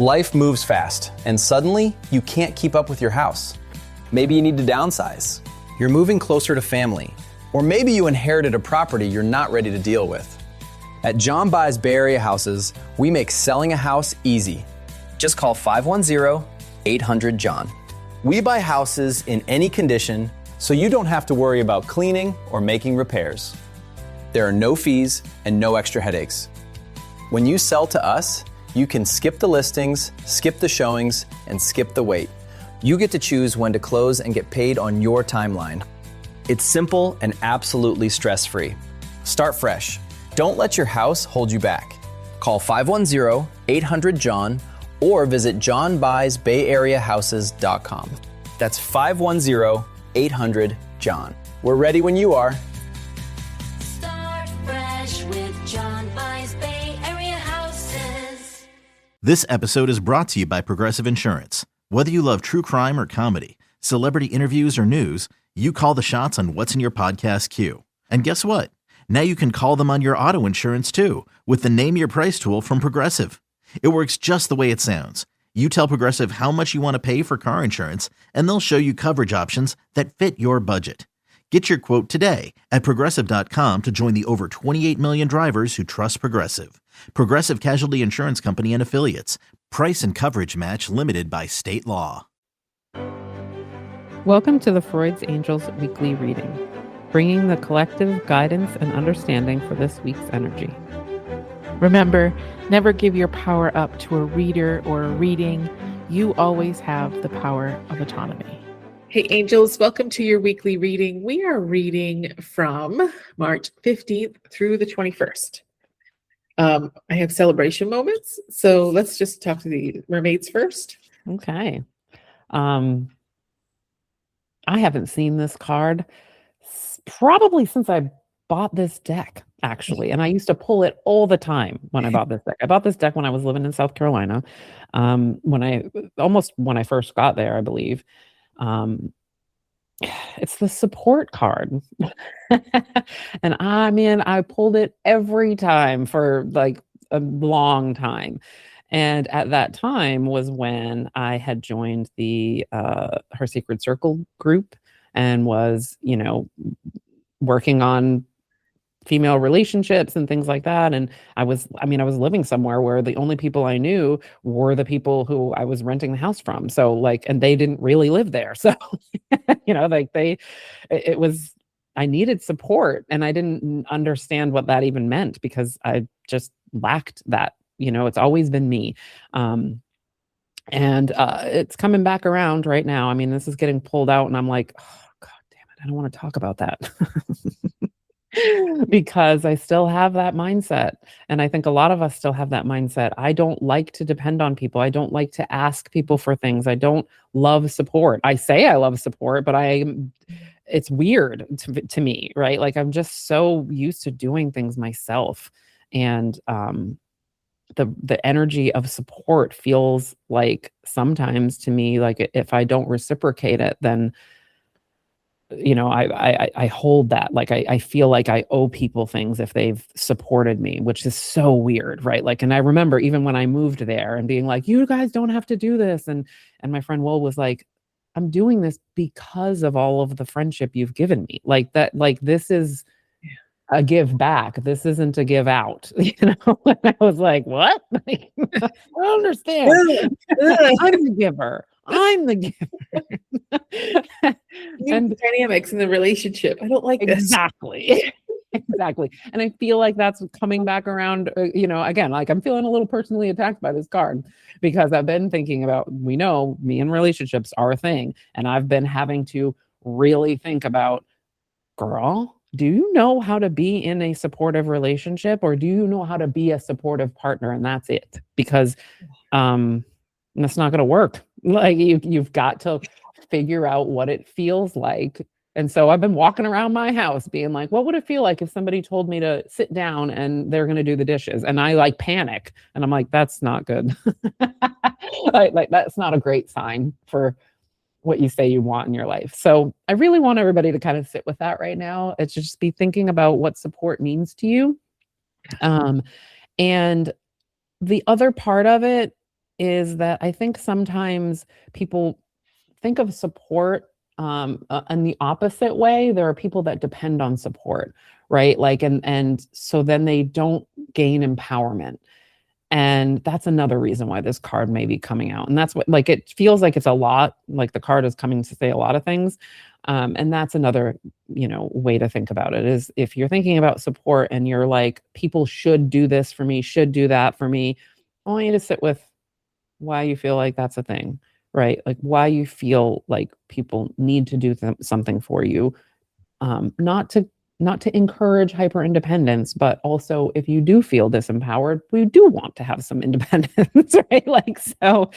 Life moves fast, and suddenly you can't keep up with your house. Maybe you need to downsize. You're moving closer to family. Or maybe you inherited a property you're not ready to deal with. At John Buys Bay Area Houses, we make selling a house easy. Just call 510-800-JOHN. We buy houses in any condition, so you don't have to worry about cleaning or making repairs. There are no fees and no extra headaches. When you sell to us, you can skip the listings, skip the showings, and skip the wait. You get to choose when to close and get paid on your timeline. It's simple and absolutely stress-free. Start fresh. Don't let your house hold you back. Call 510-800-JOHN or visit johnbuysbayareahouses.com. That's 510-800-JOHN. We're ready when you are. Start fresh with John Buys Bay Area Houses. This episode is brought to you by Progressive Insurance. Whether you love true crime or comedy, celebrity interviews or news, you call the shots on what's in your podcast queue. And guess what? Now you can call them on your auto insurance too with the Name Your Price tool from Progressive. It works just the way it sounds. You tell Progressive how much you want to pay for car insurance, and they'll show you coverage options that fit your budget. Get your quote today at Progressive.com to join the over 28 million drivers who trust Progressive. Progressive Casualty Insurance Company and Affiliates. Price and coverage match limited by state law. Welcome to the Freud's Angels weekly reading, bringing the collective guidance and understanding for this week's energy. Remember, never give your power up to a reader or a reading. You always have the power of autonomy. Hey, angels, welcome to your weekly reading. We are reading from March 15th through the 21st. I have celebration moments, so let's just talk to the mermaids first. Okay. I haven't seen this card probably since I bought this deck, actually. And I used to pull it all the time when I bought this deck. I bought this deck when I was living in South Carolina. When I first got there, I believe. It's the support card. And I pulled it every time for like a long time. And at that time was when I had joined the Her Secret Circle group and was, working on female relationships and things like that. And I was living somewhere where the only people I knew were the people who I was renting the house from. So and they didn't really live there. So, I needed support and I didn't understand what that even meant because I just lacked that. It's always been me. And it's coming back around right now. This is getting pulled out and I'm like, oh, God damn it. I don't want to talk about that because I still have that mindset. And I think a lot of us still have that mindset. I don't like to depend on people. I don't like to ask people for things. I don't love support. I say I love support, but it's weird to me, right? Like I'm just so used to doing things myself. And, the energy of support feels like sometimes to me, like if I don't reciprocate it, then, I hold that. Like I feel like I owe people things if they've supported me, which is so weird, right? Like, and I remember even when I moved there and being like, you guys don't have to do this. And my friend Will was like, I'm doing this because of all of the friendship you've given me. Like that, like this is a give back. This isn't a give out. And I was like, what? I don't understand. I'm the giver. And dynamics in the relationship. I don't like this. Exactly. Exactly. And I feel like that's coming back around, again, like I'm feeling a little personally attacked by this card because I've been thinking about, me and relationships are a thing. And I've been having to really think about, girl, do you know how to be in a supportive relationship or do you know how to be a supportive partner? And that's it, because that's not going to work. Like you've got to figure out what it feels like. And so I've been walking around my house being like, what would it feel like if somebody told me to sit down and they're going to do the dishes? And I like panic and I'm like, that's not good. like that's not a great sign for what you say you want in your life. So I really want everybody to kind of sit with that right now. It's just be thinking about what support means to you. And the other part of it is that I think sometimes people think of support in the opposite way. There are people that depend on support, right? Like, and so then they don't gain empowerment. And that's another reason why this card may be coming out. And that's what, like, it feels like it's a lot, like the card is coming to say a lot of things. And that's another, way to think about it is if you're thinking about support and you're like, people should do this for me, should do that for me. I want you to sit with why you feel like that's a thing, right? Like why you feel like people need to do something for you, not to encourage hyper independence, but also if you do feel disempowered, we do want to have some independence, right? Like so,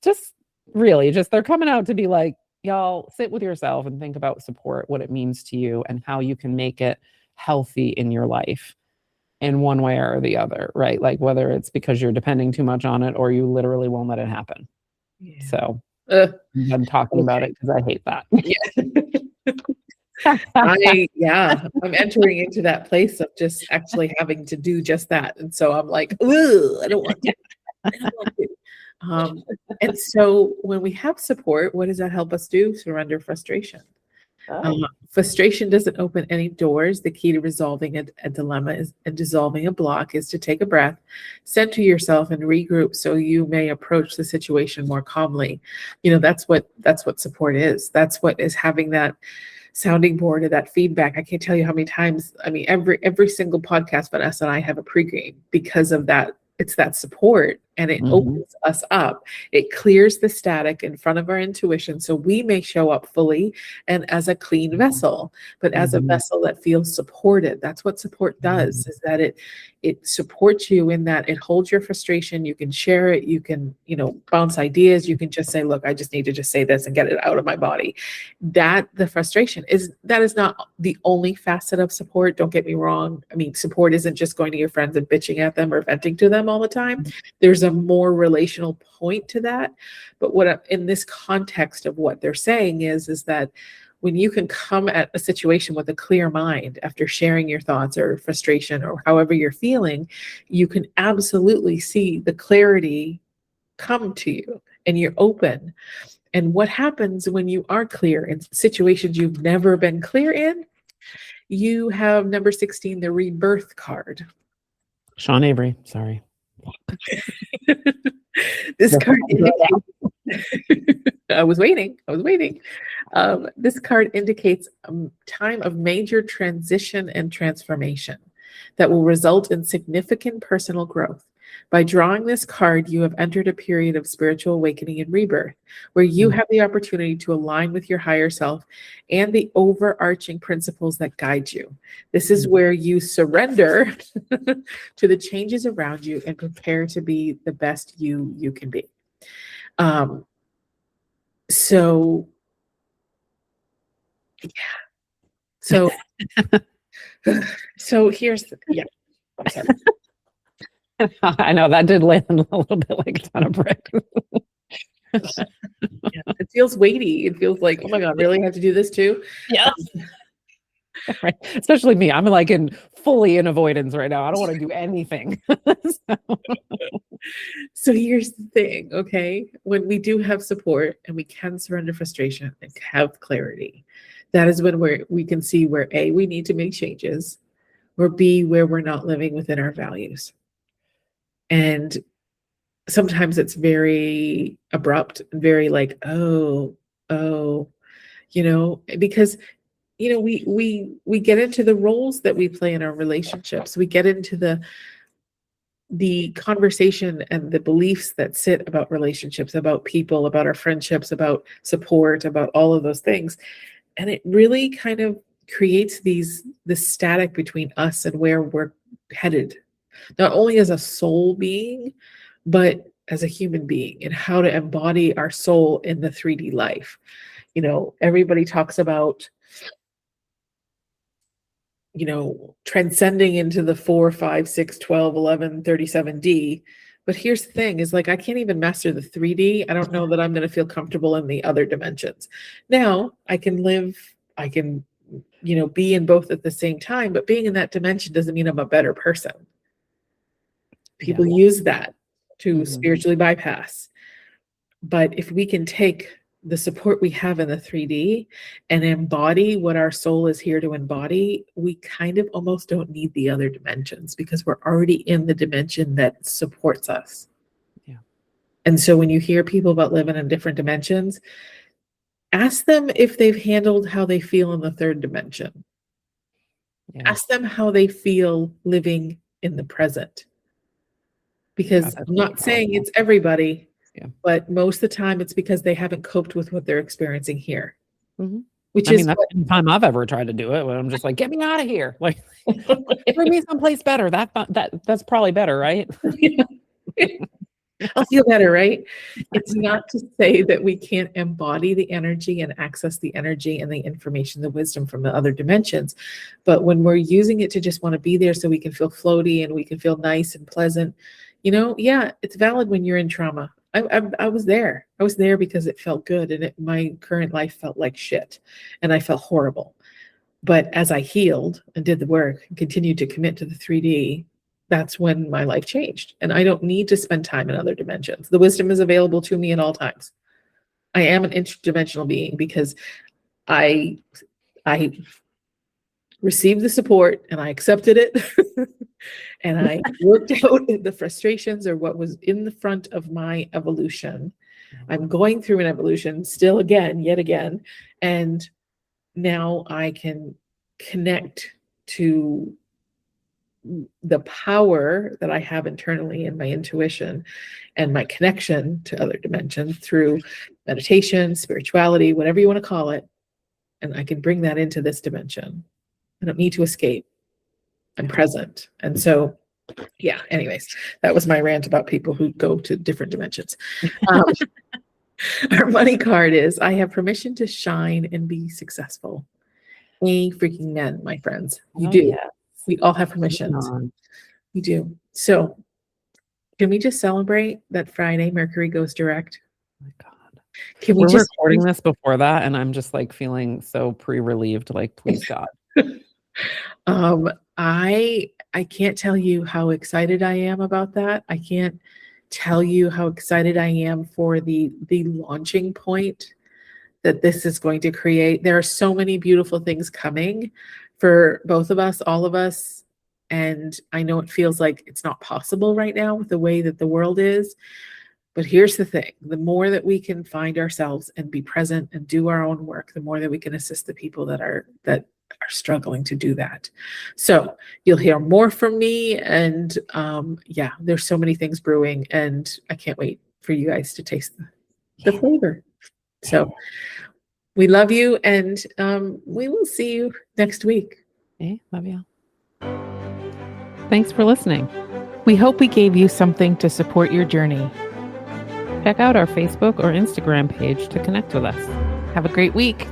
just really, just they're coming out to be like, y'all sit with yourself and think about support, what it means to you, and how you can make it healthy in your life in one way or the other, right? Like whether it's because you're depending too much on it or you literally won't let it happen. Yeah. So I'm talking about it because I hate that. I'm entering into that place of just actually having to do just that. And so I'm like, ooh, I don't want to. I don't want to. And so when we have support, what does that help us do? Surrender frustration. Frustration doesn't open any doors. The key to resolving a dilemma is and dissolving a block is to take a breath, center yourself, and regroup so you may approach the situation more calmly. That's what support is. That's what is having that sounding board or that feedback. I can't tell you how many times. I mean, every single podcast, Vanessa and I have a pregame because of that. It's that support, and it opens us up. It clears the static in front of our intuition so we may show up fully and as a clean vessel, but as a vessel that feels supported. That's what support does, is that it supports you in that it holds your frustration. You can share it. You can, bounce ideas. You can just say, look, I just need to just say this and get it out of my body. That the frustration is not the only facet of support. Don't get me wrong. I mean, support isn't just going to your friends and bitching at them or venting to them all the time. There's a more relational point to that. But in this context of what they're saying is that when you can come at a situation with a clear mind after sharing your thoughts or frustration or however you're feeling, you can absolutely see the clarity come to you and you're open. And what happens when you are clear in situations you've never been clear in? You have number 16, the rebirth card. Sean Avery, sorry. This card I was waiting. This card indicates a time of major transition and transformation that will result in significant personal growth. By drawing this card, you have entered a period of spiritual awakening and rebirth, where you have the opportunity to align with your higher self and the overarching principles that guide you. This is where you surrender to the changes around you and prepare to be the best you can be. So here's I'm sorry. I know that did land a little bit like a ton of bricks. It feels weighty. It feels like, oh my God, really have to do this too? Yeah. Right. Especially me. I'm like fully in avoidance right now. I don't want to do anything. So here's the thing, okay? When we do have support and we can surrender frustration and have clarity, that is when we can see where A, we need to make changes, or B, where we're not living within our values. And sometimes it's very abrupt, very like, because we get into the roles that we play in our relationships. We get into the conversation and the beliefs that sit about relationships, about people, about our friendships, about support, about all of those things. And it really kind of creates this static between us and where we're headed, not only as a soul being, but as a human being, and how to embody our soul in the 3D life. Everybody talks about, transcending into the 4, 5, 6, 12, 11, 37D. But here's the thing is like, I can't even master the 3D. I don't know that I'm going to feel comfortable in the other dimensions. Now I can be in both at the same time, but being in that dimension doesn't mean I'm a better person. People use that to spiritually bypass. But if we can take the support we have in the 3D and embody what our soul is here to embody, we kind of almost don't need the other dimensions because we're already in the dimension that supports us. Yeah. And so when you hear people about living in different dimensions, ask them if they've handled how they feel in the third dimension. Yeah. Ask them how they feel living in the present. Because God, I'm not that's saying powerful. it's everybody, Yeah. but most of the time it's because they haven't coped with what they're experiencing here. Mhm. Which I is mean, that's the time I've ever tried to do it when I'm just like, get me out of here. Like, bring me someplace better. That's probably better, right? I'll feel better, right? It's not to say that we can't embody the energy and access the energy and the information, the wisdom from the other dimensions. But when we're using it to just want to be there so we can feel floaty and we can feel nice and pleasant, yeah, it's valid when you're in trauma. I was there. I was there because it felt good and my current life felt like shit and I felt horrible. But as I healed and did the work and continued to commit to the 3D, that's when my life changed. And I don't need to spend time in other dimensions. The wisdom is available to me at all times. I am an interdimensional being because I received the support and I accepted it. And I worked out the frustrations or what was in the front of my evolution. I'm going through an evolution still yet again. And now I can connect to the power that I have internally in my intuition and my connection to other dimensions through meditation, spirituality, whatever you want to call it. And I can bring that into this dimension. I don't need to escape. I'm present. And so, yeah, anyways, that was my rant about people who go to different dimensions. Our money card is, I have permission to shine and be successful. Freaking men, my friends. You do. Yes. We all have permissions. We do. So can we just celebrate that Friday Mercury goes direct? Oh my God. Can we We're just recording this before that, and I'm just like feeling so pre-relieved, like, please God. I can't tell you how excited I am about that. I can't tell you how excited I am for the launching point that this is going to create. There are so many beautiful things coming for both of us, all of us. And I know it feels like it's not possible right now with the way that the world is. But here's the thing, the more that we can find ourselves and be present and do our own work, the more that we can assist the people that are struggling to do that. So you'll hear more from me. And yeah, there's so many things brewing and I can't wait for you guys to taste the flavor. So we love you and we will see you next week. Hey, love you. Thanks for listening. We hope we gave you something to support your journey. Check out our Facebook or Instagram page to connect with us. Have a great week.